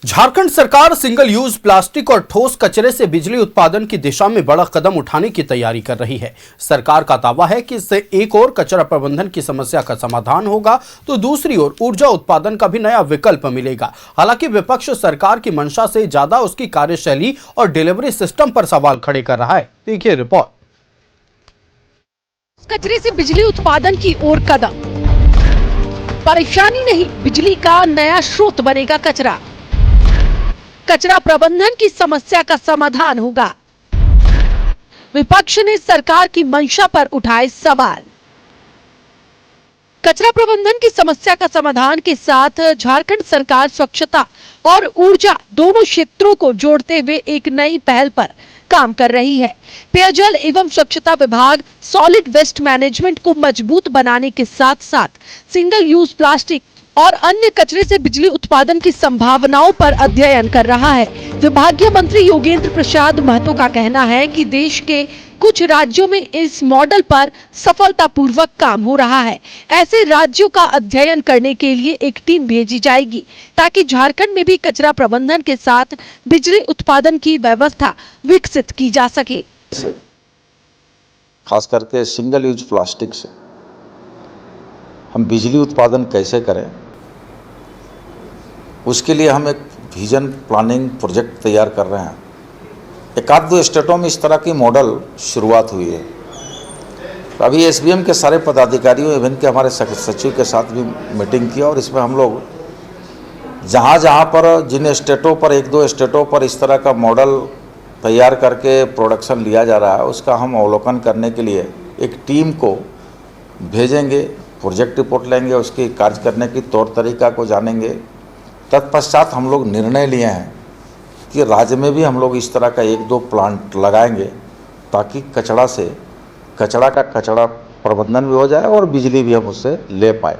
झारखंड सरकार single use plastic और ठोस कचरे से बिजली उत्पादन की दिशा में बड़ा कदम उठाने की तैयारी कर रही है। सरकार का दावा है कि इससे एक ओर कचरा प्रबंधन की समस्या का समाधान होगा तो दूसरी ओर ऊर्जा उत्पादन का भी नया विकल्प मिलेगा। हालांकि विपक्ष सरकार की मंशा से ज्यादा उसकी कार्यशैली और डिलीवरी सिस्टम पर सवाल खड़े कर रहा है। देखिए रिपोर्ट। कचरे से बिजली उत्पादन की ओर कदम। परेशानी नहीं, बिजली का नया स्रोत बनेगा कचरा। कचरा प्रबंधन की समस्या का समाधान होगा। विपक्ष ने सरकार की मंशा पर उठाए सवाल। कचरा प्रबंधन की समस्या का समाधान के साथ झारखंड सरकार स्वच्छता और ऊर्जा दोनों क्षेत्रों को जोड़ते हुए एक नई पहल पर काम कर रही है। पेयजल एवं स्वच्छता विभाग सॉलिड वेस्ट मैनेजमेंट को मजबूत बनाने के साथ साथ सिंगल यूज प्लास्टिक और अन्य कचरे से बिजली उत्पादन की संभावनाओं पर अध्ययन कर रहा है। विभागीय मंत्री योगेंद्र प्रसाद महतो का कहना है कि देश के कुछ राज्यों में इस मॉडल पर सफलतापूर्वक काम हो रहा है। ऐसे राज्यों का अध्ययन करने के लिए एक टीम भेजी जाएगी ताकि झारखंड में भी कचरा प्रबंधन के साथ बिजली उत्पादन की व्यवस्था विकसित की जा सके। खास करके सिंगल यूज प्लास्टिक से हम बिजली उत्पादन कैसे करें, उसके लिए हम एक विजन प्लानिंग प्रोजेक्ट तैयार कर रहे हैं। एक आध दो स्टेटों में इस तरह की मॉडल शुरुआत हुई है। तो अभी एसबीएम के सारे पदाधिकारियों इवन के हमारे सचिव के साथ भी मीटिंग की और इसमें हम लोग जहाँ पर जिन स्टेटों पर एक दो स्टेटों पर इस तरह का मॉडल तैयार करके प्रोडक्शन लिया जा रहा है, उसका हम अवलोकन करने के लिए एक टीम को भेजेंगे। प्रोजेक्ट रिपोर्ट लेंगे, उसकी कार्य करने की तौर तरीका को जानेंगे। तत्पश्चात हम लोग निर्णय लिए हैं कि राज्य में भी हम लोग इस तरह का एक दो प्लांट लगाएंगे ताकि कचरा का प्रबंधन भी हो जाए और बिजली भी हम उससे ले पाए।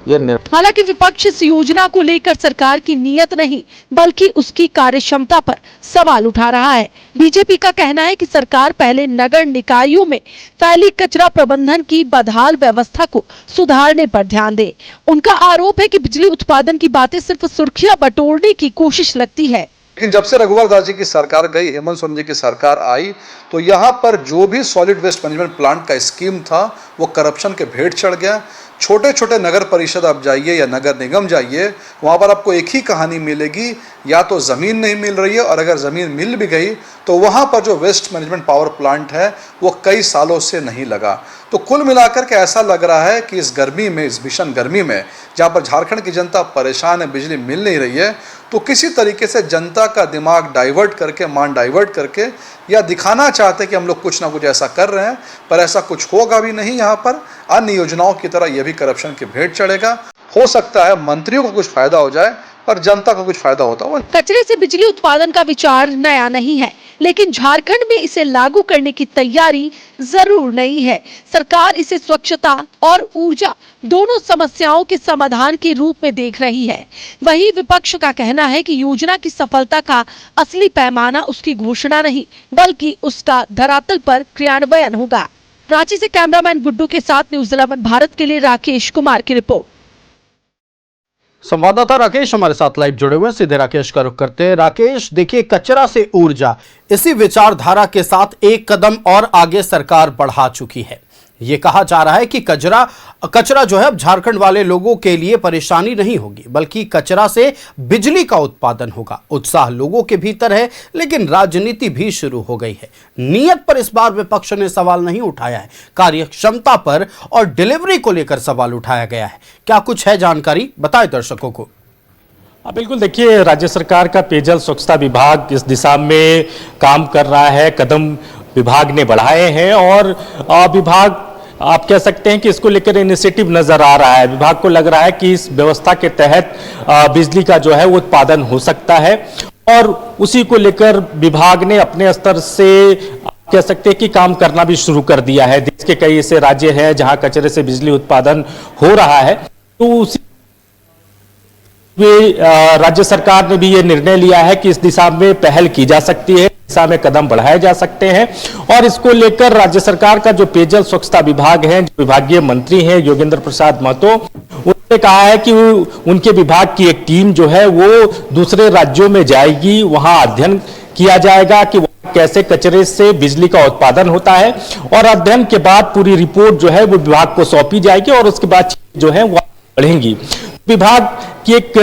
हालांकि विपक्ष इस योजना को लेकर सरकार की नीयत नहीं बल्कि उसकी कार्यक्षमता पर सवाल उठा रहा है। बीजेपी का कहना है कि सरकार पहले नगर निकायों में फैली कचरा प्रबंधन की बदहाल व्यवस्था को सुधारने पर ध्यान दे। उनका आरोप है कि बिजली उत्पादन की बातें सिर्फ सुर्खियां बटोरने की कोशिश लगती है। लेकिन जब से रघुवर दास जी की सरकार गई, हेमंत सोरेन जी की सरकार आई, तो यहाँ पर जो भी सॉलिड वेस्ट मैनेजमेंट प्लांट का स्कीम था वो करप्शन के भेंट चढ़ गया। छोटे छोटे नगर परिषद आप जाइए या नगर निगम जाइए, वहाँ पर आपको एक ही कहानी मिलेगी, या तो ज़मीन नहीं मिल रही है और अगर ज़मीन मिल भी गई तो वहाँ पर जो वेस्ट मैनेजमेंट पावर प्लांट है वो कई सालों से नहीं लगा। तो कुल मिलाकर के ऐसा लग रहा है कि इस गर्मी में, इस भीषण गर्मी में जहाँ पर झारखंड की जनता परेशान है, बिजली मिल नहीं रही है, तो किसी तरीके से जनता का दिमाग डाइवर्ट करके, मान डाइवर्ट करके या दिखाना चाहते कि हम लोग कुछ ना कुछ ऐसा कर रहे हैं, पर ऐसा कुछ होगा भी नहीं। यहाँ पर अन्य योजनाओं की तरह यह भी करप्शन के भेंट चढ़ेगा। हो सकता है मंत्रियों को कुछ फायदा हो जाए पर जनता को कुछ फायदा होता हो। कचरे से बिजली उत्पादन का विचार नया नहीं है, लेकिन झारखंड में इसे लागू करने की तैयारी जरूर नहीं है। सरकार इसे स्वच्छता और ऊर्जा दोनों समस्याओं के समाधान के रूप में देख रही है। वहीं विपक्ष का कहना है कि योजना की सफलता का असली पैमाना उसकी घोषणा नहीं बल्कि उसका धरातल पर क्रियान्वयन होगा। रांची से कैमरामैन गुड्डू के साथ न्यूज़ 11 भारत के लिए राकेश कुमार की रिपोर्ट। संवाददाता राकेश हमारे साथ लाइव जुड़े हुए हैं, सीधे राकेश का रुख करते हैं। राकेश, देखिए, कचरा से ऊर्जा, इसी विचारधारा के साथ एक कदम और आगे सरकार बढ़ा चुकी है। ये कहा जा रहा है कि कचरा जो है अब झारखंड वाले लोगों के लिए परेशानी नहीं होगी बल्कि कचरा से बिजली का उत्पादन होगा। उत्साह लोगों के भीतर है, लेकिन राजनीति भी शुरू हो गई है। नियत पर इस बार विपक्ष ने सवाल नहीं उठाया है, कार्यक्षमता पर और डिलीवरी को लेकर सवाल उठाया गया है। क्या कुछ है जानकारी, बताएं दर्शकों को। बिल्कुल, देखिए, राज्य सरकार का पेयजल स्वच्छता विभाग इस दिशा में काम कर रहा है। कदम विभाग ने बढ़ाए हैं और विभाग, आप कह सकते हैं कि इसको लेकर इनिशिएटिव नजर आ रहा है। विभाग को लग रहा है कि इस व्यवस्था के तहत बिजली का जो है वो उत्पादन हो सकता है और उसी को लेकर विभाग ने अपने स्तर से, कह सकते हैं कि काम करना भी शुरू कर दिया है। देश के कई ऐसे राज्य हैं जहां कचरे से बिजली उत्पादन हो रहा है, तो उसी राज्य सरकार ने भी ये निर्णय लिया है कि इस दिशा में पहल की जा सकती है, दिशा में कदम बढ़ाए जा सकते हैं। और इसको लेकर राज्य सरकार का जो पेयजल स्वच्छता विभाग है, जो विभागीय मंत्री हैं योगेंद्र प्रसाद महतो, कहा है कि उनके विभाग की एक टीम जो है वो दूसरे राज्यों में जाएगी, वहां अध्ययन किया जाएगा कि वहां कैसे कचरे से बिजली का उत्पादन होता है, और अध्ययन के बाद पूरी रिपोर्ट जो है वो विभाग को सौंपी जाएगी और उसके बाद जो है वो बढ़ेंगी। विभाग की एक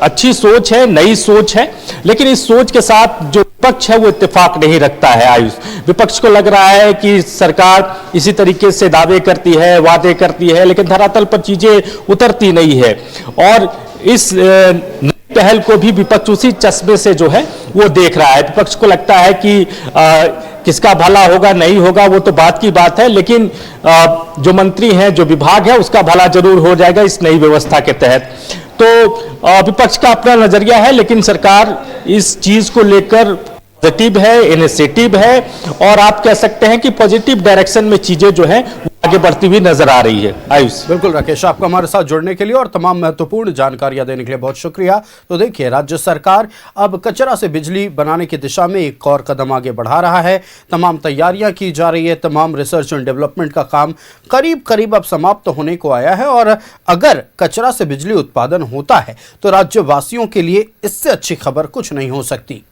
अच्छी सोच है, नई सोच है, लेकिन इस सोच के साथ जो विपक्ष है वो इत्तेफाक नहीं रखता है। आयुष, विपक्ष को लग रहा है कि सरकार इसी तरीके से दावे करती है, वादे करती है, लेकिन धरातल पर चीजें उतरती नहीं है, और इस पहल को भी विपक्ष उसी चश्मे से जो है वो देख रहा है। विपक्ष को लगता है कि किसका भला होगा नहीं होगा वो तो बात की बात है, लेकिन जो मंत्री हैं, जो विभाग है, उसका भला जरूर हो जाएगा इस नई व्यवस्था के तहत। तो विपक्ष का अपना नजरिया है, लेकिन सरकार इस चीज को लेकर पॉजिटिव है, इनिशिएटिव है, और आप कह सकते हैं कि पॉजिटिव डायरेक्शन में चीजें जो है आगे बढ़ती हुई नजर आ रही है। आयुष, बिल्कुल राकेश, आपका हमारे साथ जुड़ने के लिए और तमाम महत्वपूर्ण जानकारियां देने के लिए बहुत शुक्रिया। तो देखिए, राज्य सरकार अब कचरा से बिजली बनाने की दिशा में एक और कदम आगे बढ़ा रहा है। तमाम तैयारियां की जा रही है, तमाम रिसर्च एंड डेवलपमेंट का काम करीब करीब अब समाप्त होने को आया है, और अगर कचरा से बिजली उत्पादन होता है तो राज्यवासियों के लिए इससे अच्छी खबर कुछ नहीं हो सकती।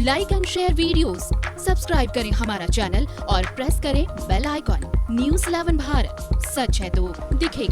Like and share videos, subscribe करें हमारा चैनल और प्रेस करें बेल आइकॉन। न्यूज़ 11 भारत, सच है तो दिखेगा।